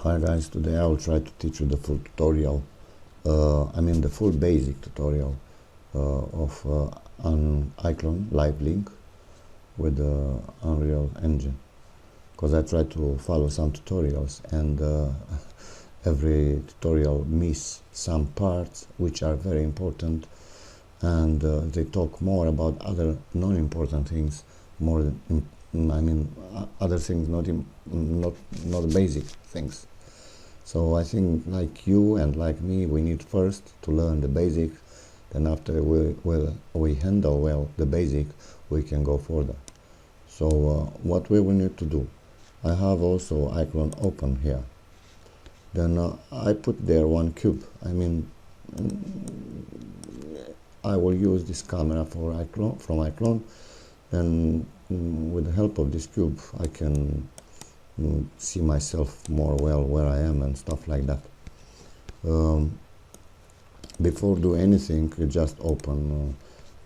Hi guys, today I will try to teach you the full tutorial, the full basic tutorial of an Iclone live link with the Unreal Engine, because I try to follow some tutorials and every tutorial miss some parts which are very important, and they talk more about other non-important things more than other things, not basic things. So I think, like you and like me, we need first to learn the basic, then after we handle well the basic, we can go further. So what we will need to do, I have also Iclone open here. Then I put there one cube. I will use this camera for Iclone, from Iclone, and with the help of this cube I can see myself more well where I am and stuff like that. Before do anything, you just open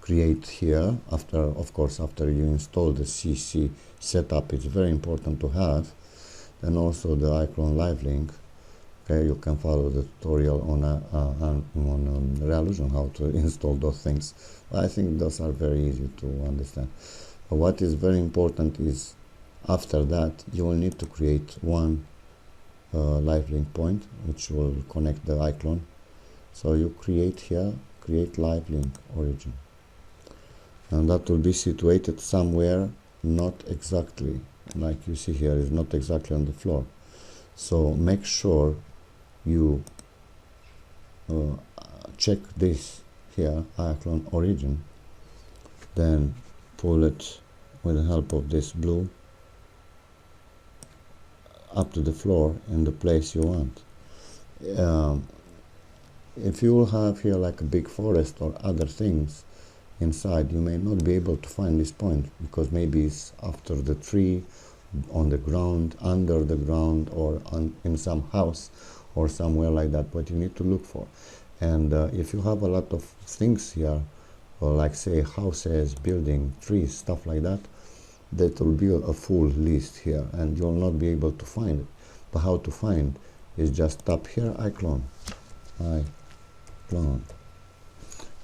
create here. Of course after you install the CC setup, it's very important to have, and also the Iclone live link. Okay, you can follow the tutorial on Realusion how to install those things. I think those are very easy to understand. But what is very important is, after that you will need to create one live link point which will connect the Iclone. So you create here, create live link origin, and that will be situated somewhere not exactly like you see here, is not exactly on the floor. So make sure you check this here, Iclone origin, then pull it with the help of this blue up to the floor in the place you want. If you will have here like a big forest or other things inside, you may not be able to find this point, because maybe it's after the tree, on the ground, under the ground, or in some house or somewhere like that. But you need to look for, and if you have a lot of things here, or like say houses, building, trees, stuff like that, that will be a full list here and you'll not be able to find it. But how to find is just tap here Iclone,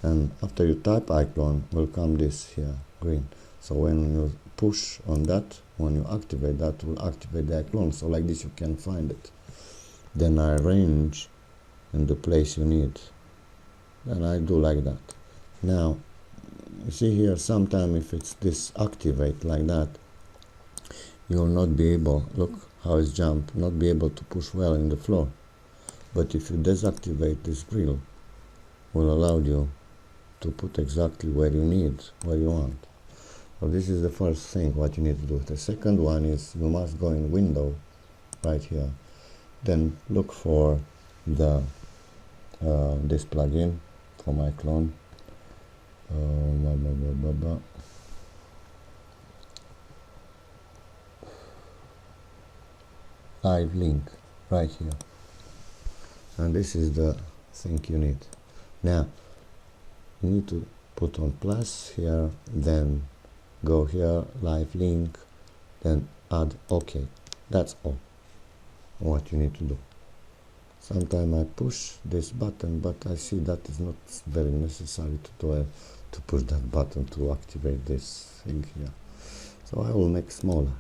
and after you type Iclone will come this here green. So when you push on that, when you activate that, will activate the Iclone. So like this you can find it. Then I arrange in the place you need. Then I do like that. Now you see here, sometime if it's this activate like that, you will not be able, look how it's jumped, not be able to push well in the floor. But if you deactivate this grill, will allow you to put exactly where you need, where you want. So this is the first thing what you need to do. The second one is you must go in window right here, then look for the this plugin from Iclone, live link right here, and this is the thing you need. Now you need to put on plus here, then go here, live link, then add OK. That's all what you need to do. Sometimes I push this button, but I see that is not very necessary to do to push that button to activate this thing here. So I will make smaller.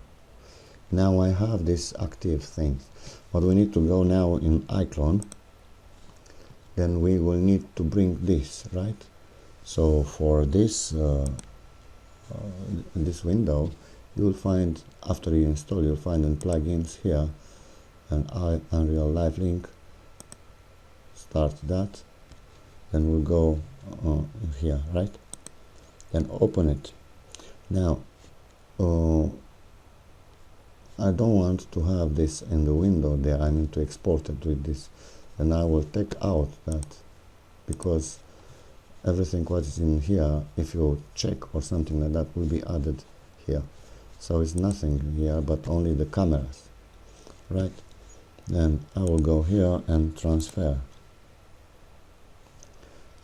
Now I have this active thing, but we need to go now in Iclone. Then we will need to bring this, right? So for this this window, you will find, after you install, you'll find in plugins here an Unreal Live Link. Start that, then we'll go here, right? Then open it. Now I don't want to have this in the window there, I mean to export it with this, and I will take out that, because everything what is in here, if you check or something like that, will be added here. So it's nothing here but only the cameras, right? Then I will go here and transfer.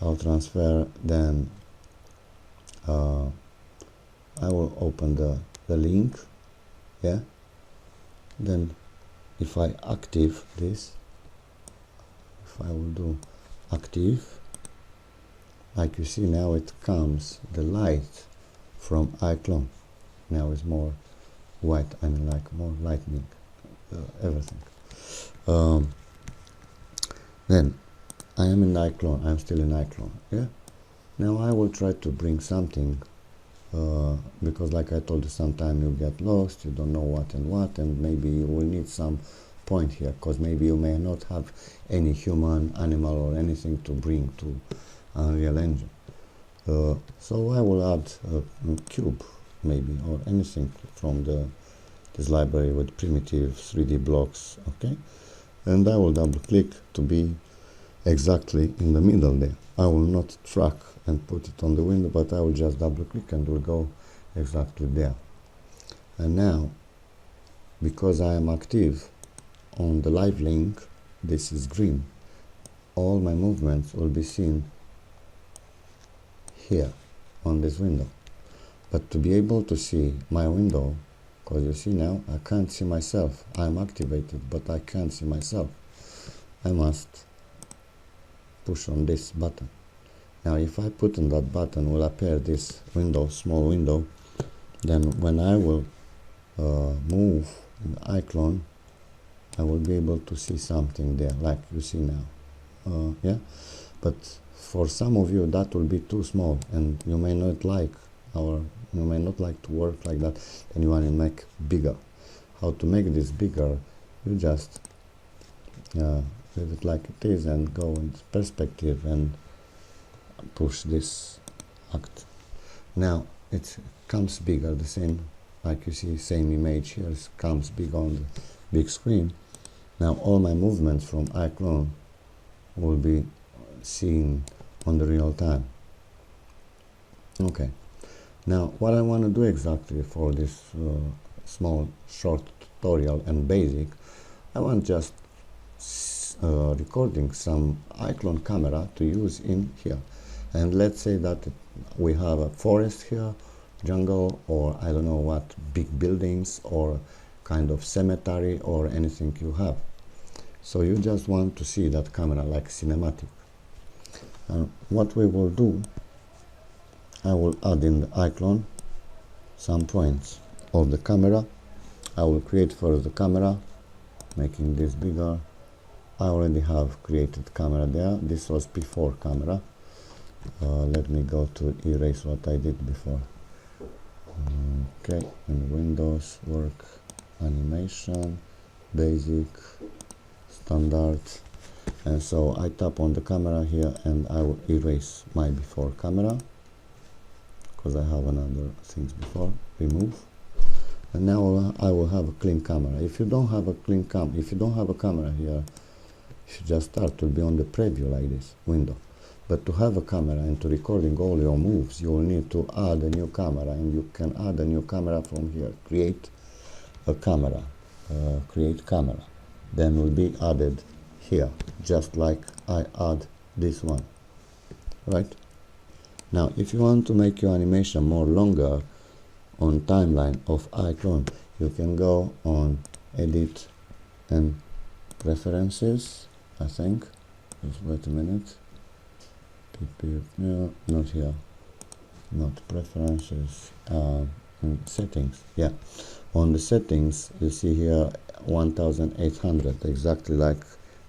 I'll transfer, then I will open the link, yeah, then if I active this, if I will do active, like you see now it comes, the light from Iclone now is more white, I mean like more lightning, everything. Then I am in Iclone, I'm still in Iclone, yeah? Now I will try to bring something, because like I told you, sometimes you get lost, you don't know what, and maybe you will need some point here, because maybe you may not have any human, animal or anything to bring to Unreal Engine. So I will add a cube maybe, or anything from this library with primitive 3D blocks, okay? And I will double click to be exactly in the middle there. I will not track and put it on the window, but I will just double click and will go exactly there. And now, because I am active on the live link, this is green. All my movements will be seen here on this window. But to be able to see my window, because you see now I can't see myself, I'm activated but I can't see myself, I must push on this button. Now if I put on that button, will appear this window, small window. Then when I will move in the Iclone, I will be able to see something there like you see now, yeah? But for some of you that will be too small and you may not like to work like that, and you want to make bigger. How to make this bigger? You just leave it like it is and go in perspective and push this act. Now it comes bigger, the same, like you see, same image here comes big on the big screen. Now all my movements from Iclone will be seen on the real time. Okay, now what I want to do exactly for this small short tutorial and basic, I want just recording some Iclone camera to use in here. And let's say that we have a forest here, jungle, or I don't know what, big buildings or kind of cemetery or anything you have. So you just want to see that camera like cinematic. And what we will do, I will add in the Iclone some points of the camera. I will create first the camera, making this bigger. I already have created camera there. This was before camera. Let me go to erase what I did before. Okay, in Windows, work, animation, basic, standard. And so I tap on the camera here and I will erase my before camera, because I have another things before, remove. And now I will have a clean camera. If you don't have a clean if you don't have a camera here, if you just start to be on the preview like this window. But to have a camera and to recording all your moves, you will need to add a new camera, and you can add a new camera from here. Create a camera, create camera. Then will be added here, just like I add this one, right? Now, if you want to make your animation more longer on timeline of Iclone, you can go on Edit and Preferences, I think. Just wait a minute. No, not here. Not Preferences. Settings. Yeah. On the settings, you see here 1800, exactly like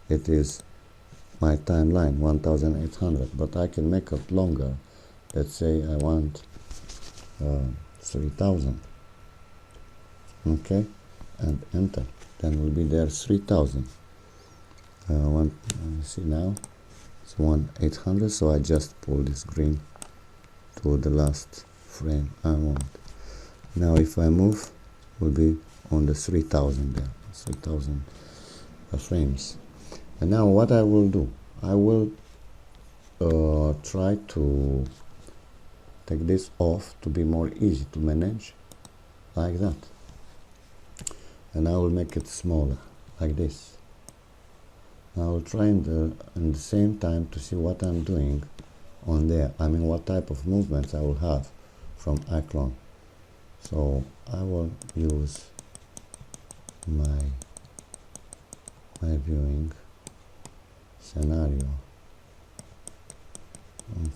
it is my timeline, 1800. But I can make it longer. Let's say I want 3000. Okay, and enter. Then will be there 3000. Let me see now. It's 1800. So I just pull this green to the last frame I want. Now if I move, will be on the 3000 there, 3000 frames. And now what I will do, I will try to take this off to be more easy to manage, like that. And I will make it smaller, like this. I will try in the same time to see what I'm doing on there. I mean, what type of movements I will have from Iclone. So I will use my my viewing scenario.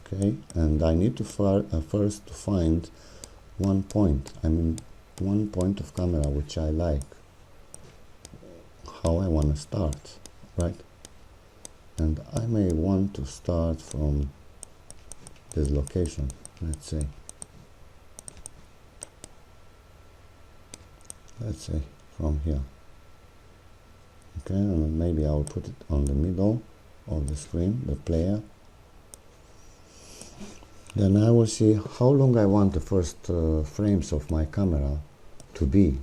Okay, and I need to first to find one point, one point of camera which I like, how I want to start, right? And I may want to start from this location, let's say from here. Okay, and maybe I'll put it on the middle of the screen, the player. Then I will see how long I want the first frames of my camera to be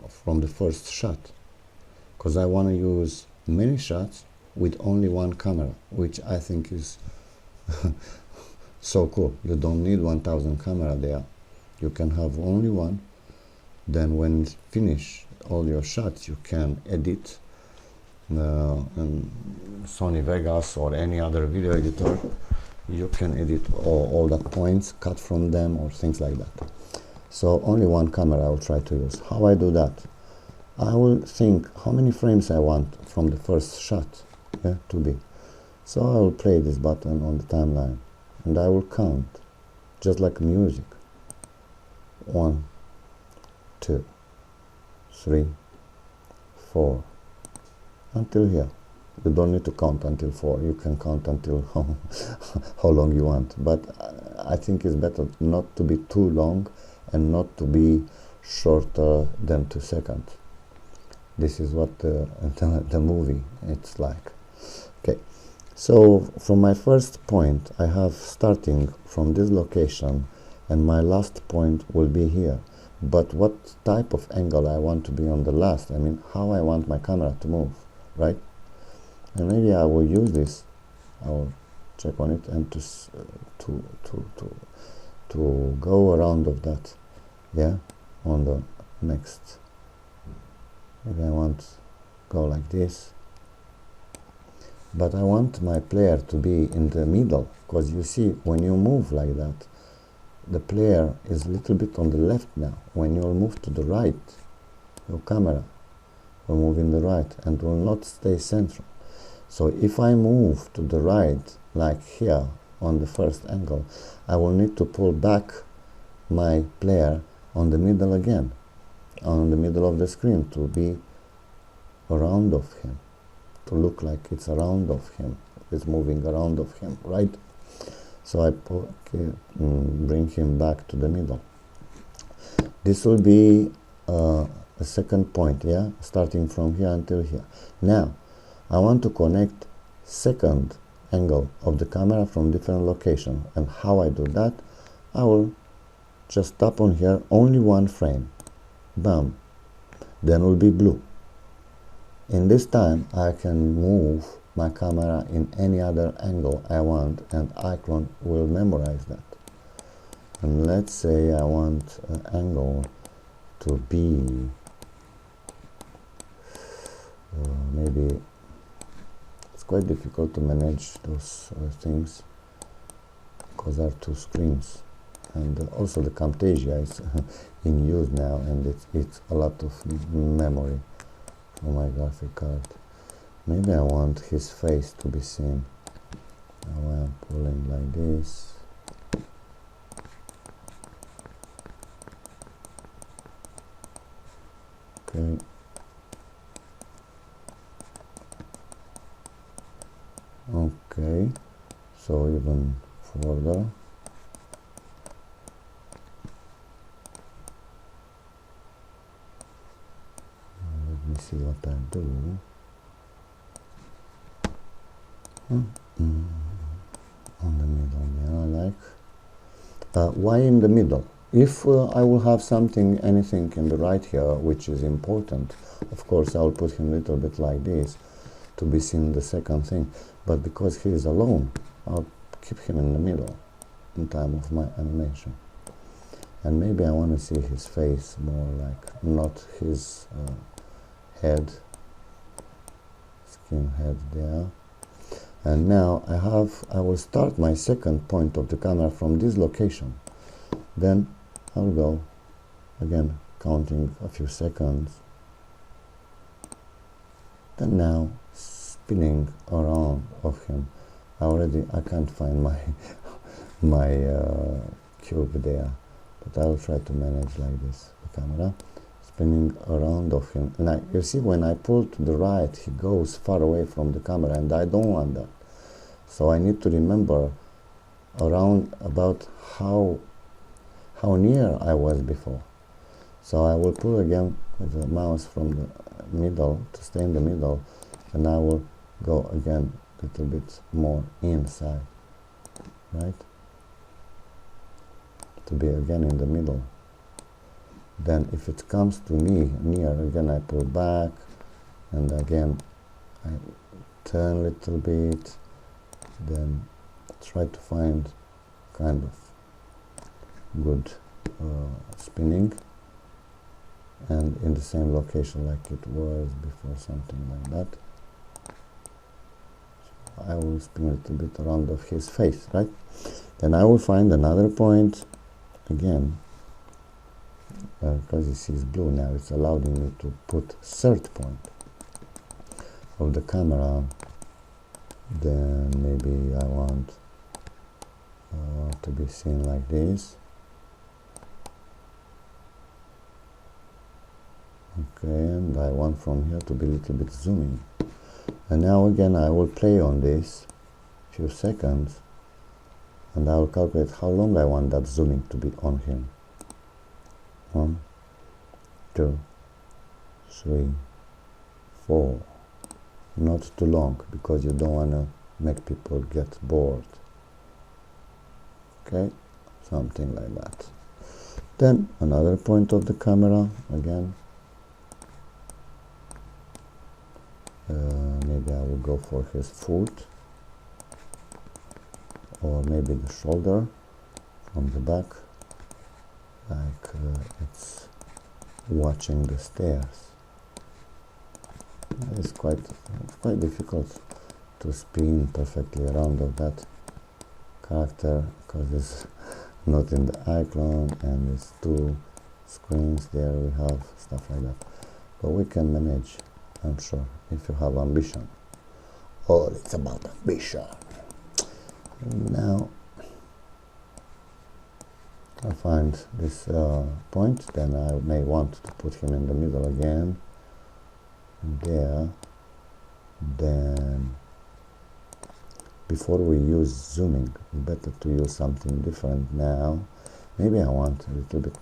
from the first shot, because I want to use many shots with only one camera, which I think is so cool. You don't need 1000 camera there. You can have only one. Then when you finish all your shots, you can edit in Sony Vegas or any other video editor. You can edit all the points, cut from them, or things like that. So only one camera I will try to use. How I do that? I will think how many frames I want from the first shot, yeah, to be. So I will play this button on the timeline, and I will count, just like music. 1, 2, 3, 4, until here. You don't need to count until 4. You can count until how long you want. But I think it's better not to be too long and not to be shorter than 2 seconds. This is what the movie it's like. Okay, so from my first point, I have starting from this location, and my last point will be here. But what type of angle I want to be on the last? I mean, how I want my camera to move, right? And maybe I will use this. I will check on it and to go around of that, yeah, on the next. Maybe I want to go like this, but I want my player to be in the middle, because you see, when you move like that, the player is a little bit on the left now. When you move to the right, your camera will move in the right and will not stay central. So if I move to the right, like here on the first angle, I will need to pull back my player on the middle again, on the middle of the screen, to be around of him, to look like it's around of him, it's moving around of him, right? So I bring him back to the middle. This will be a second point, yeah, starting from here until here. Now, I want to connect second angle of the camera from different location. And how I do that? I will just tap on here, only one frame. Bam. Then will be blue. In this time, I can move my camera in any other angle I want, and Iclone will memorize that. And let's say I want an angle to be maybe. It's quite difficult to manage those things because there are 2 screens, and also the Camtasia is in use now, and it's a lot of memory for my graphic card. Maybe I want his face to be seen. Now I'm pulling like this. Okay. Okay, so even further. Let me see what I do. On the middle, yeah, I like. Why in the middle? If I will have anything in the right here, which is important, of course I'll put him a little bit like this to be seen the second thing. But because he is alone, I'll keep him in the middle in time of my animation. And maybe I want to see his face more, like not his head, skin head there. And now I will start my second point of the camera from this location. Then I'll go again, counting a few seconds. Then now spinning around of him. I can't find my cube there, but I'll try to manage like this. The camera spinning around of him, and you see when I pull to the right, he goes far away from the camera, and I don't want that. So I need to remember around about how near I was before. So I will pull again with the mouse from the middle to stay in the middle, and I will go again a little bit more inside, right? To be again in the middle. Then if it comes to me near, again I pull back, and again I turn a little bit, then try to find kind of good spinning, and in the same location like it was before, something like that. So I will spin a little bit around of his face, right? Then I will find another point again, because this is blue now, it's allowing me to put third point of the camera. Then maybe I want to be seen like this. Okay, and I want from here to be a little bit zooming. And now again I will play on this few seconds, and I will calculate how long I want that zooming to be on him. 1, 2, 3, 4. Not too long, because you don't want to make people get bored. Okay, something like that. Then another point of the camera again. Maybe I will go for his foot, or maybe the shoulder from the back, like it's watching the stairs. It's quite difficult to spin perfectly around of that character, because it's not in the Iclone, and it's 2 screens there, we have stuff like that. But we can manage, I'm sure, if you have ambition. Oh, it's about ambition. Now I find this point, then I may want to put him in the middle again, there. Then before we use zooming, it's better to use something different now. Maybe I want a little bit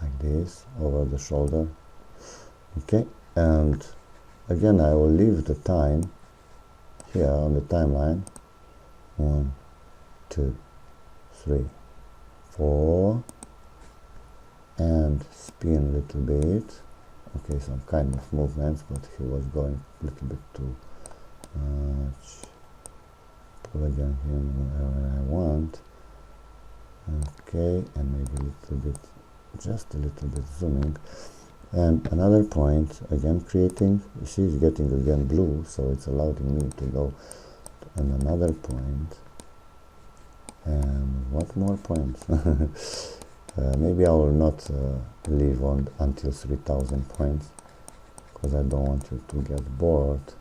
like this over the shoulder. Okay, and again I will leave the time here on the timeline. 1, 2, 3, 4, and spin a little bit. Okay, some kind of movements, but he was going a little bit too much. Pull again him wherever I want. Okay, and maybe a little bit, just a little bit zooming. And another point, again creating, you see it's getting again blue, so it's allowing me to go to another point. And what more points? Maybe I will not leave on until 3000 points, because I don't want you to get bored.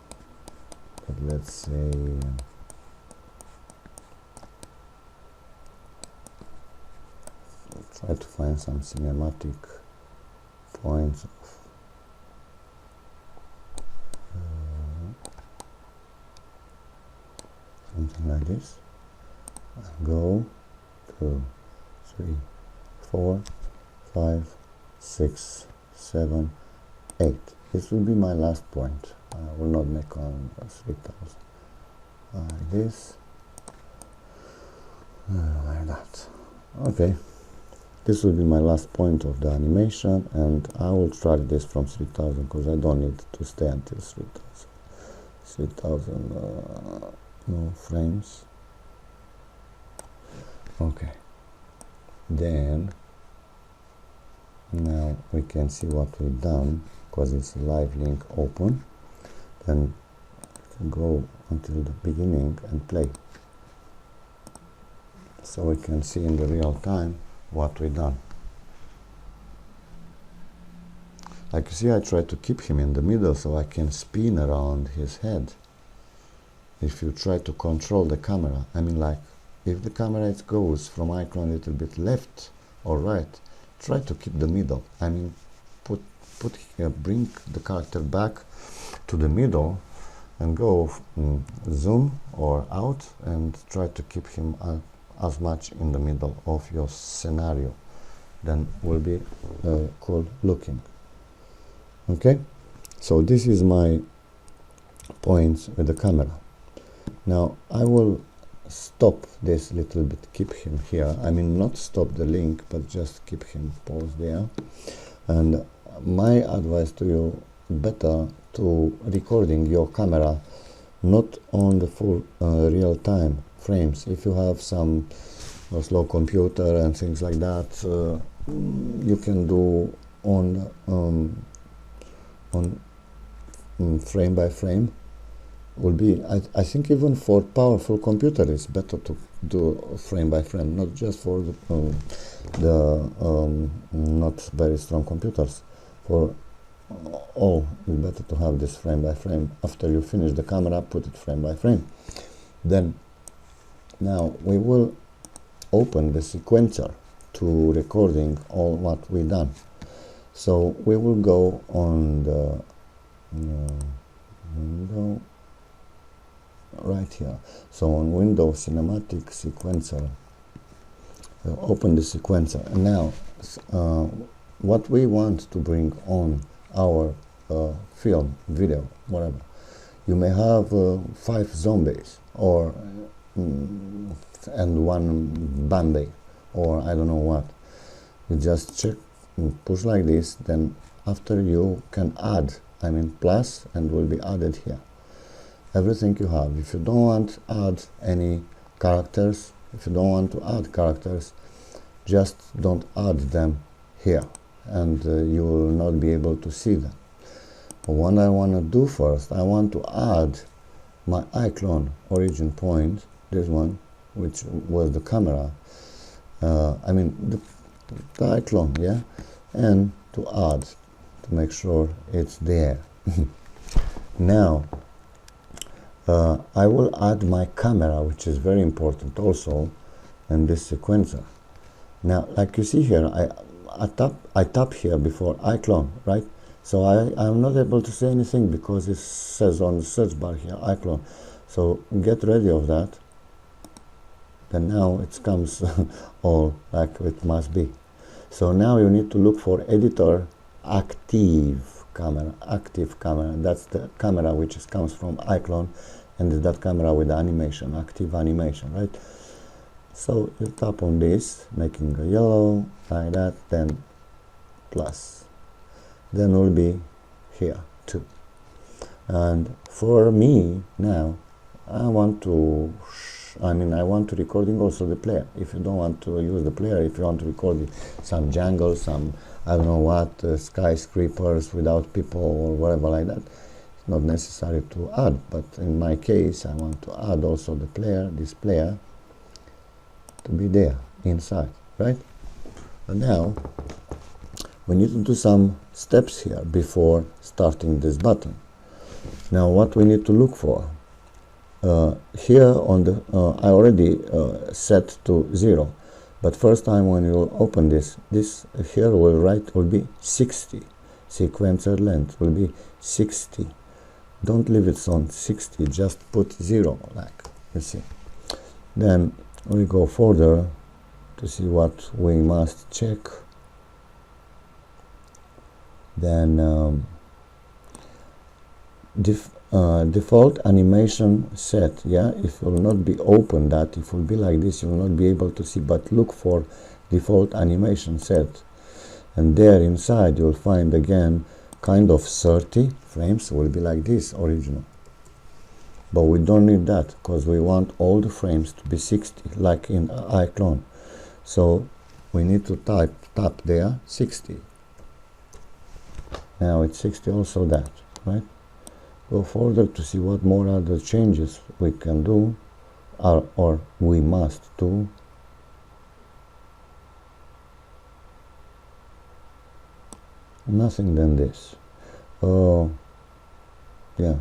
But let's say try to find some cinematic points of something like this. Go 2, 3, 4, 5, 6, 7, 8. This will be my last point. I will not make on 3000. Like this. Like that. Okay. This will be my last point of the animation, and I will try this from 3000, because I don't need to stay until 3000. 3000 no frames. Okay. Then now we can see what we've done, because it's a live link open. Then we can go until the beginning and play, so we can see in the real time what we've done. Like you see, I try to keep him in the middle so I can spin around his head. If you try to control the camera, I mean, like if the camera goes from Iclone a little bit left or right, try to keep the middle. I mean, bring the character back to the middle and go zoom or out and try to keep him as much in the middle of your scenario. Then will be cool looking. Okay, so this is my points with the camera. Now I will stop this little bit, keep him here. I mean, not stop the link, but just keep him paused there. And my advice to you, better to recording your camera not on the full real-time frames. If you have some slow computer and things like that, you can do on frame by frame. Will be, I think even for powerful computer it's better to do frame by frame, not just for the not very strong computers. For all, it's better to have this frame by frame. After you finish the camera, put it frame by frame. Then now we will open the sequencer to recording all what we done. So we will go on the window right here. So on Windows Cinematic Sequencer, open the sequencer. And now what we want to bring on our film, video, whatever. You may have 5 zombies or and 1 Bambi or I don't know what. You just check, push like this, then after you can add, I mean plus, and will be added here. Everything you have. If you don't want to add any characters, if you don't want to add characters, just don't add them here, and you will not be able to see them. But what I want to do first, I want to add my Iclone origin point, this one, which was the camera, I mean the Iclone, yeah, and to add, to make sure it's there. Now I will add my camera, which is very important also in this sequencer. Now, like you see here, I tap here before Iclone, right? So I'm not able to say anything because it says on the search bar here, Iclone. So get ready of that. Then now it comes all like it must be. So now you need to look for editor active camera. That's the camera which comes from Iclone, and that camera with the animation, active animation, right? So you tap on this, making a yellow like that, then plus, then will be here too. And for me now, I want to recording also the player. If you don't want to use the player, if you want to record some jungle, some I don't know what, skyscrapers without people or whatever like that, it's not necessary to add. But in my case, I want to add also the player, this player, to be there inside, right? And now we need to do some steps here before starting this button. Now what we need to look for, here on the I already set to 0, but first time when you open this here will be 60. Sequencer length will be 60. Don't leave it on 60, just put 0, like you see. Then we go further to see what we must check. Then default animation set, yeah, if you will not be open that, if it will be like this, you will not be able to see, but look for default animation set, and there inside you'll find again kind of 30 frames will be like this original, but we don't need that because we want all the frames to be 60 like in Iclone. So we need to tap there 60. Now it's 60 also, that, right? Go further to see what more other changes we can do or we must do. nothing than this. Oh, yeah,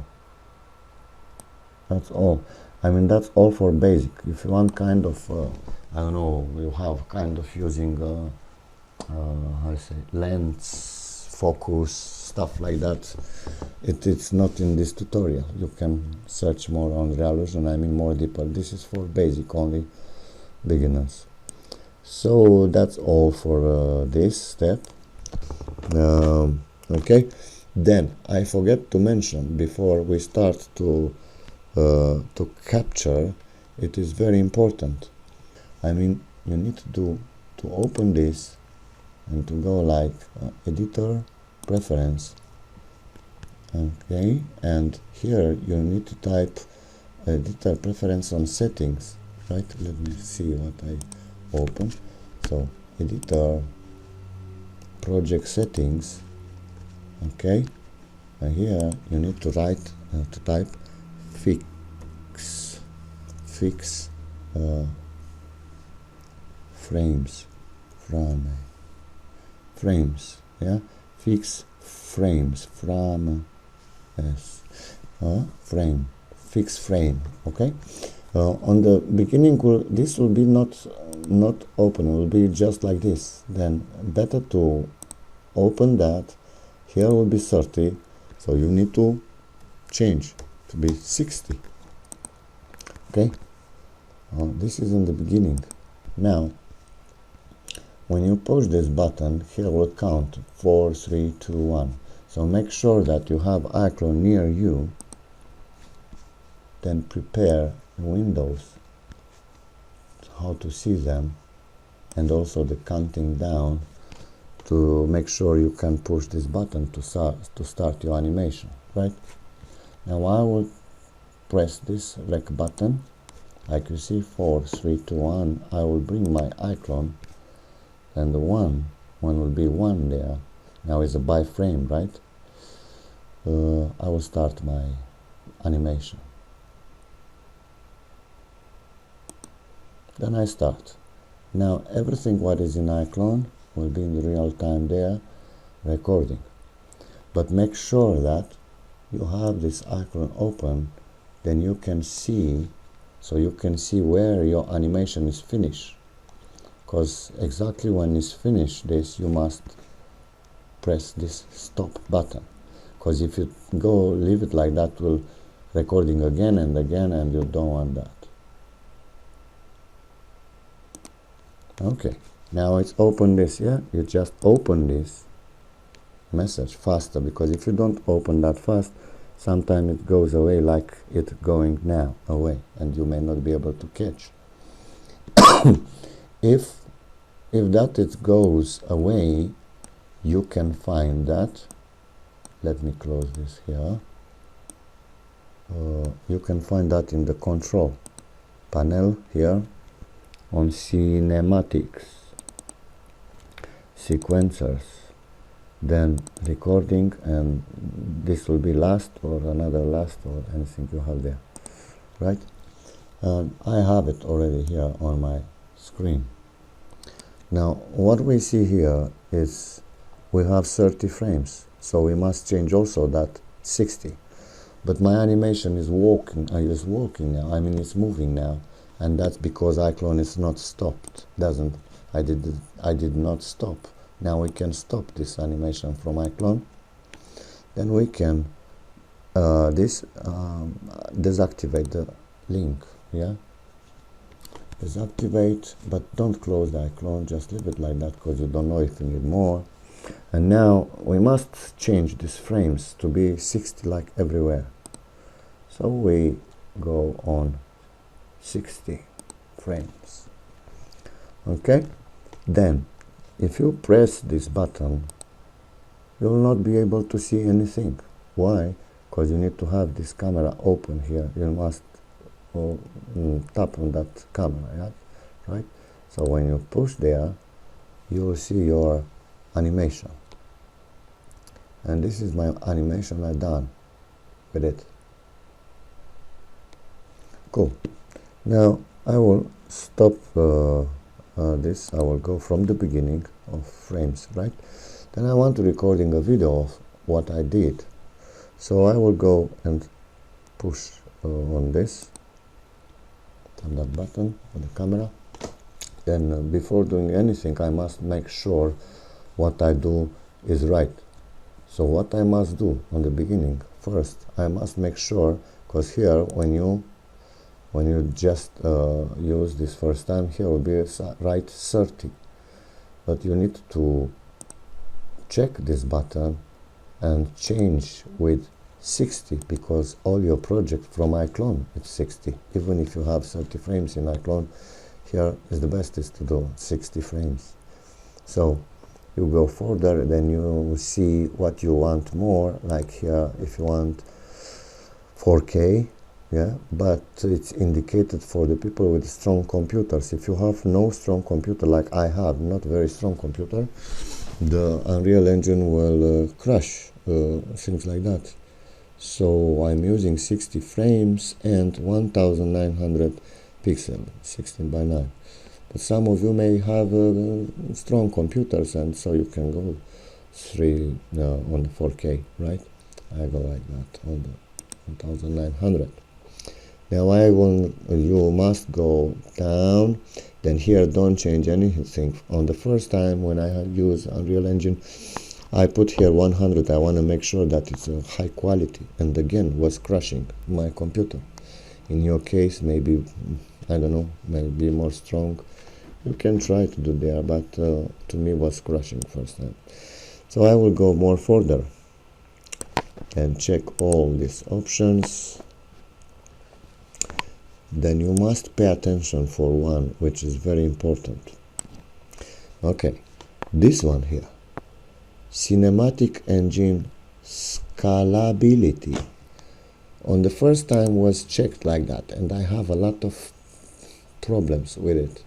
that's all. I mean, that's all for basic. If you want kind of, I don't know, you have kind of using, how I say, lens, focus, stuff like that. It's not in this tutorial. You can search more on Reallusion, I mean more deeper. This is for basic only, beginners. So that's all for this step. Okay, then I forget to mention before we start to capture, it is very important. I mean, you need to open this and to go like editor preference. Okay, and here you need to type editor preference on settings, right? Let me see what I open. So editor project settings. Okay, and here you need to write to type fix frames from frames, yeah, fix frames from frame, fix frame. Okay, on the beginning this will be not open, it will be just like this. Then better to open that. Here will be 30, so you need to change to be 60. Okay, this is in the beginning. Now when you push this button, here will count 4, 3, 2, 1. So make sure that you have Iclone near you. Then prepare windows, how to see them, and also the counting down to make sure you can push this button to start your animation, right? Now I will press this rec button. Like you see, 4, 3, 2, 1. I will bring my Iclone, and the one will be 1 there. Now it's a by frame, right? I will start my animation. Then I start. Now everything what is in Iclone will be in real time there, recording. But make sure that you have this Iclone open, then you can see, so you can see where your animation is finished. Because exactly when it's finished this, you must press this stop button. Because if you go leave it like that, will recording again and again, and you don't want that. Okay, now it's open this, yeah? You just open this message faster, because if you don't open that fast, sometimes it goes away like it going now away, and you may not be able to catch. if that it goes away, you can find that. Let me close this here. You can find that in the control panel here on cinematics, sequencers, then recording, and this will be last or another last or anything you have there, right? I have it already here on my screen. Now what we see here is we have 30 frames, so we must change also that 60. But my animation is walking now, I mean it's moving now, and that's because Iclone is not stopped. I did not stop. Now we can stop this animation from Iclone. Then we can deactivate the link, yeah? Deactivate, but don't close the Iclone, just leave it like that, because you don't know if you need more. And now we must change these frames to be 60 like everywhere. So we go on 60 frames. Okay, then if you press this button, you will not be able to see anything. Why? Because you need to have this camera open here. You must tap on that camera, yeah? Right? So when you push there, you will see your animation. And this is my animation I've done with it. Cool. Now I will stop this. I will go from the beginning of frames, right? Then I want to recording a video of what I did. So I will go and push on this, on that button on the camera. Then before doing anything, I must make sure what I do is right. So what I must do on the beginning, first, I must make sure, because here when you just use this first time, here will be right 30. But you need to check this button and change with 60, because all your project from Iclone it's 60. Even if you have 30 frames in Iclone, here is the best is to do 60 frames. So you go further, then you see what you want more, like here if you want 4K, yeah, but it's indicated for the people with strong computers. If you have no strong computer like I have, not very strong computer, the Unreal Engine will crash, things like that. So I'm using 60 frames and 1900 pixels, 16 by 9. But some of you may have strong computers, and so you can go 3 on the 4K, right? I go like that on the 1900. Now you must go down. Then here don't change anything. On the first time when I use Unreal Engine, I put here 100. I want to make sure that it's a high quality, and again was crashing my computer. In your case, maybe, I don't know, maybe more strong. You can try to do there, but to me was crashing first time. So I will go more further and check all these options. Then you must pay attention for one, which is very important. Okay, this one here, Cinematic Engine Scalability. On the first time was checked like that, and I have a lot of problems with it,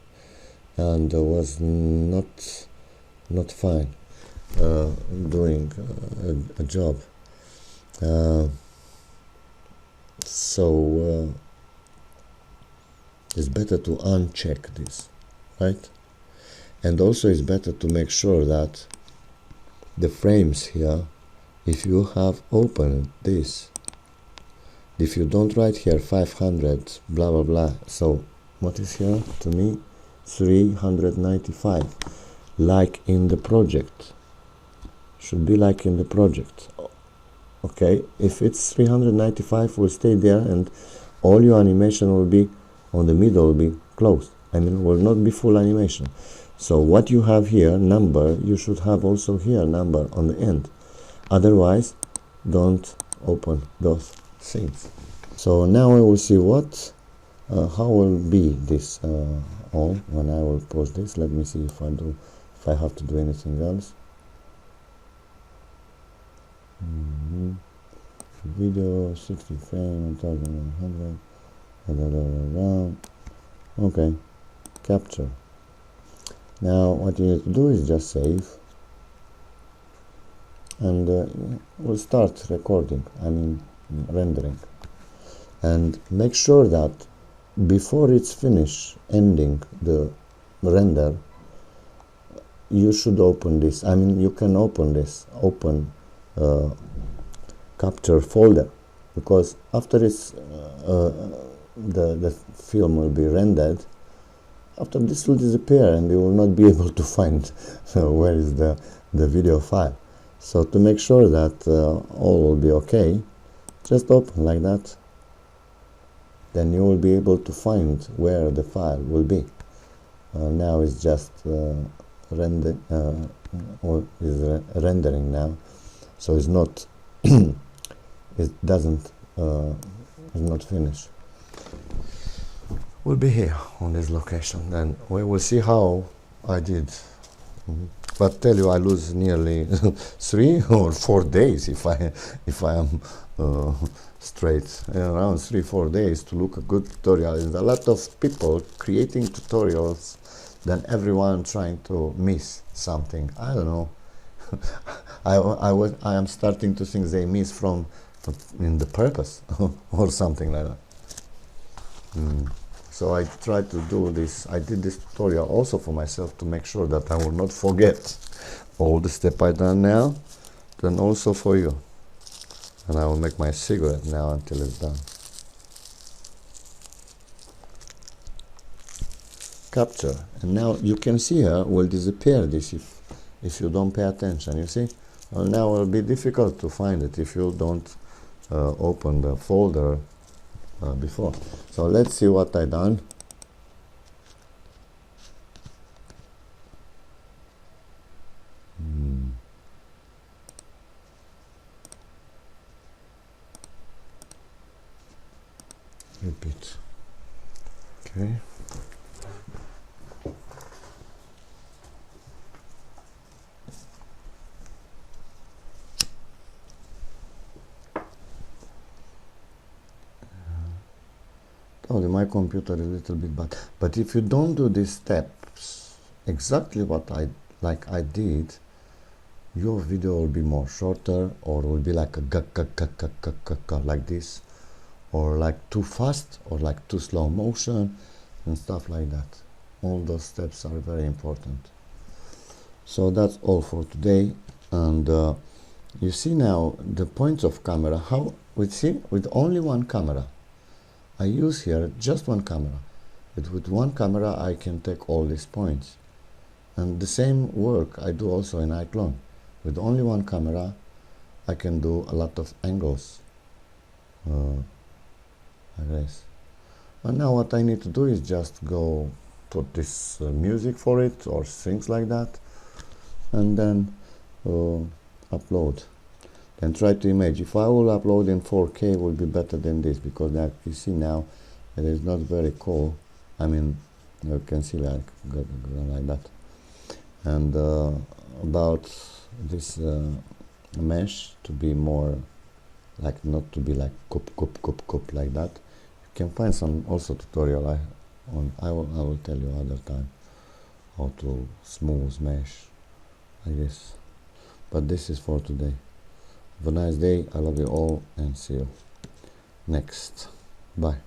and was not fine doing a job. So it's better to uncheck this, right? And also it's better to make sure that the frames here, if you have opened this, if you don't write here 500 blah blah blah, so what is here to me 395, like in the project, should be like in the project. Okay, if it's 395, will stay there, and all your animation will be on the middle, will be closed. I mean, will not be full animation. So what you have here, number, you should have also here number on the end. Otherwise, don't open those things. So now I will see what, how will be this all when I will post this. Let me see if I have to do anything else. Video 60 frames, 1100. Okay, capture. Now what you need to do is just save, and we'll start recording, I mean rendering, and make sure that before it's finished ending the render, you should open this. I mean, you can open this, capture folder, because after it's the film will be rendered, after this will disappear and you will not be able to find where is the video file. So to make sure that all will be okay, just open like that, then you will be able to find where the file will be. Now it's just rendering now, so it's not it doesn't is not finished. We'll be here on this location, and we will see how I did. But tell you, I lose nearly 3 or 4 days if I am straight, around 3-4 days to look a good tutorial. There's a lot of people creating tutorials, then everyone trying to miss something. I don't know. I am starting to think they miss from in the purpose or something like that. So I tried to do this. I did this tutorial also for myself to make sure that I will not forget. all the step I done now, then also for you. And I will make my cigarette now until it's done. Capture, and now you can see here will disappear this if you don't pay attention. You see, well, now it will be difficult to find it if you don't open the folder before. So let's see what I done. Repeat. Okay. Oh, my computer is a little bit bad. But if you don't do these steps exactly what I did, your video will be more shorter, or will be like a like this, or like too fast, or like too slow motion, and stuff like that. All those steps are very important. So that's all for today. And you see now the points of camera, how we see with only one camera. I use here just one camera, but with one camera I can take all these points. And the same work I do also in Iclone. With only one camera I can do a lot of angles like this. And now what I need to do is just go put this music for it or things like that, and then upload. Then try to image. If I will upload in 4K, it will be better than this, because that you see now it is not very cool. I mean, you can see like that. And about this mesh to be more like, not to be like cup like that. You can find some also tutorial I will tell you other time how to smooth mesh like this. But this is for today. Have a nice day. I love you all, and see you next. Bye.